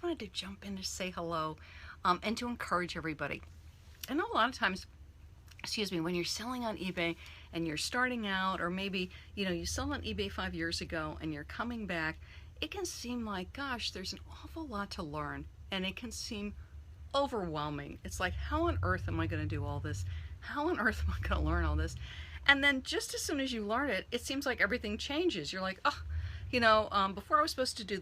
Wanted to jump in to say hello and to encourage everybody. I know a lot of times, excuse me, when you're selling on eBay and you're starting out, or maybe you sold on eBay 5 years ago and you're coming back, it can seem like, gosh, there's an awful lot to learn, and it can seem overwhelming. It's like, how on earth am I going to do all this? How on earth am I going to learn all this? And then just as soon as you learn it, it seems like everything changes. You're like, oh, before I was supposed to do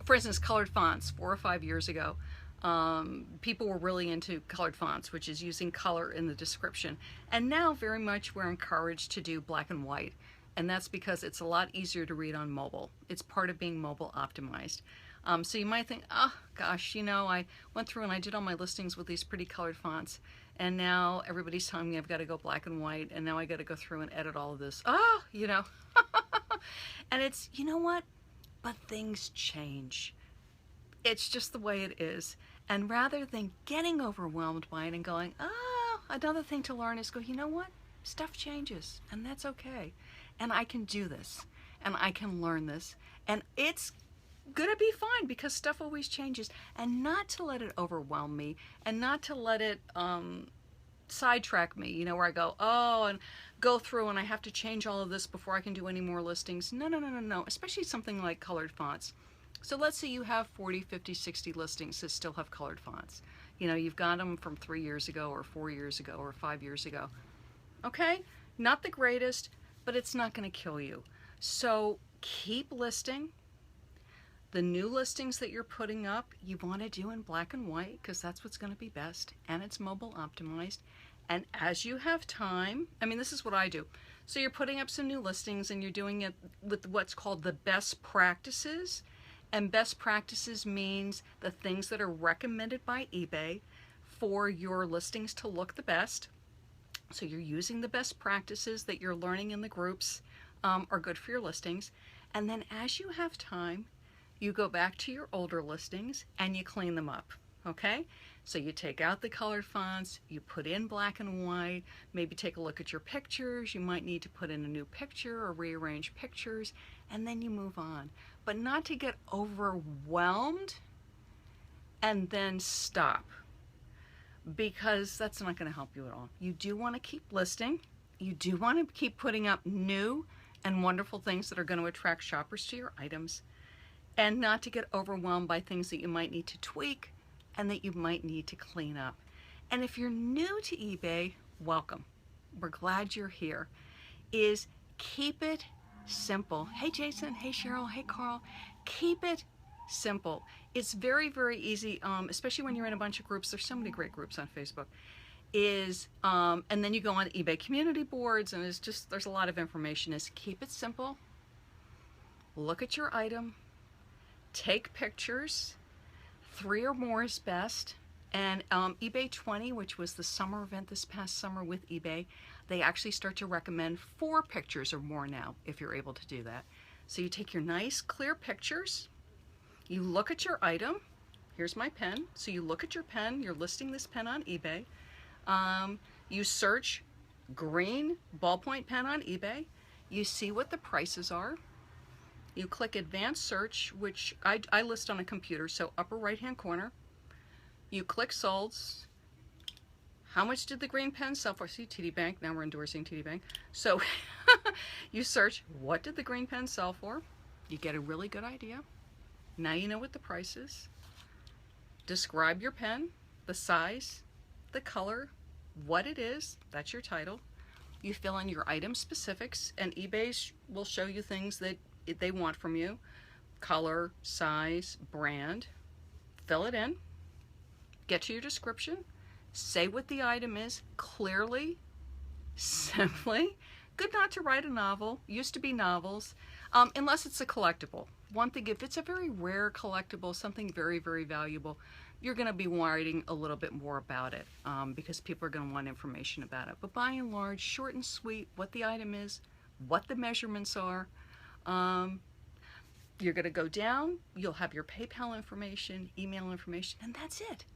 for instance, colored fonts 4 or 5 years ago. People were really into colored fonts, which is using color in the description. And now very much we're encouraged to do black and white. And that's because it's a lot easier to read on mobile. It's part of being mobile optimized. So you might think, oh gosh, I went through and I did all my listings with these pretty colored fonts, and now everybody's telling me I've got to go black and white, and now I got to go through and edit all of this. Oh, and it's, you know what? But things change. It's just the way it is. And rather than getting overwhelmed by it and going, oh, another thing to learn is go, you know what? Stuff changes, and that's okay. And I can do this, and I can learn this, and it's gonna be fine because stuff always changes. And not to let it overwhelm me, and not to let it sidetrack me, where I go, oh, and go through and I have to change all of this before I can do any more listings. No, no, no, no, no, especially something like colored fonts. So let's say you have 40, 50, 60 listings that still have colored fonts. You've got them from 3 years ago or 4 years ago or 5 years ago. Okay, not the greatest, but it's not going to kill you. So keep listing. The new listings that you're putting up, you want to do in black and white because that's what's going to be best, and it's mobile optimized. And as you have time, this is what I do. So you're putting up some new listings and you're doing it with what's called the best practices. And best practices means the things that are recommended by eBay for your listings to look the best. So you're using the best practices that you're learning in the groups are good for your listings. And then as you have time, you go back to your older listings and you clean them up, okay? So you take out the colored fonts, you put in black and white, maybe take a look at your pictures. You might need to put in a new picture or rearrange pictures, and then you move on. But not to get overwhelmed and then stop, because that's not going to help you at all. You do want to keep listing. You do want to keep putting up new and wonderful things that are going to attract shoppers to your items, and not to get overwhelmed by things that you might need to tweak and that you might need to clean up. And if you're new to eBay, welcome. We're glad you're here. Is keep it simple. Hey Jason, hey Cheryl, hey Carl. Keep it simple. It's very, very easy, especially when you're in a bunch of groups. There's so many great groups on Facebook. And then you go on eBay community boards, and there's a lot of information. Is keep it simple. Look at your item. Take pictures. 3 or more is best. And eBay 20, which was the summer event this past summer with eBay, they actually start to recommend 4 pictures or more now, if you're able to do that. So you take your nice clear pictures, you look at your item. Here's my pen. So you look at your pen, you're listing this pen on eBay. You search green ballpoint pen on eBay. You see what the prices are. You click advanced search, which I list on a computer, so upper right hand corner. You click solds. How much did the green pen sell for? See, TD Bank, now we're endorsing TD Bank. So you search, what did the green pen sell for? You get a really good idea. Now you know what the price is. Describe your pen, the size, the color, what it is, that's your title. You fill in your item specifics, and eBay will show you things that they want from you. Color, size, brand. Fill it in. Get to your description. Say what the item is clearly, simply. Good not to write a novel. Used to be novels, unless it's a collectible. One thing, if it's a very rare collectible, something very, very valuable, you're going to be writing a little bit more about it because people are going to want information about it. But by and large, short and sweet, what the item is, what the measurements are. You're going to go down, you'll have your PayPal information, email information, and that's it.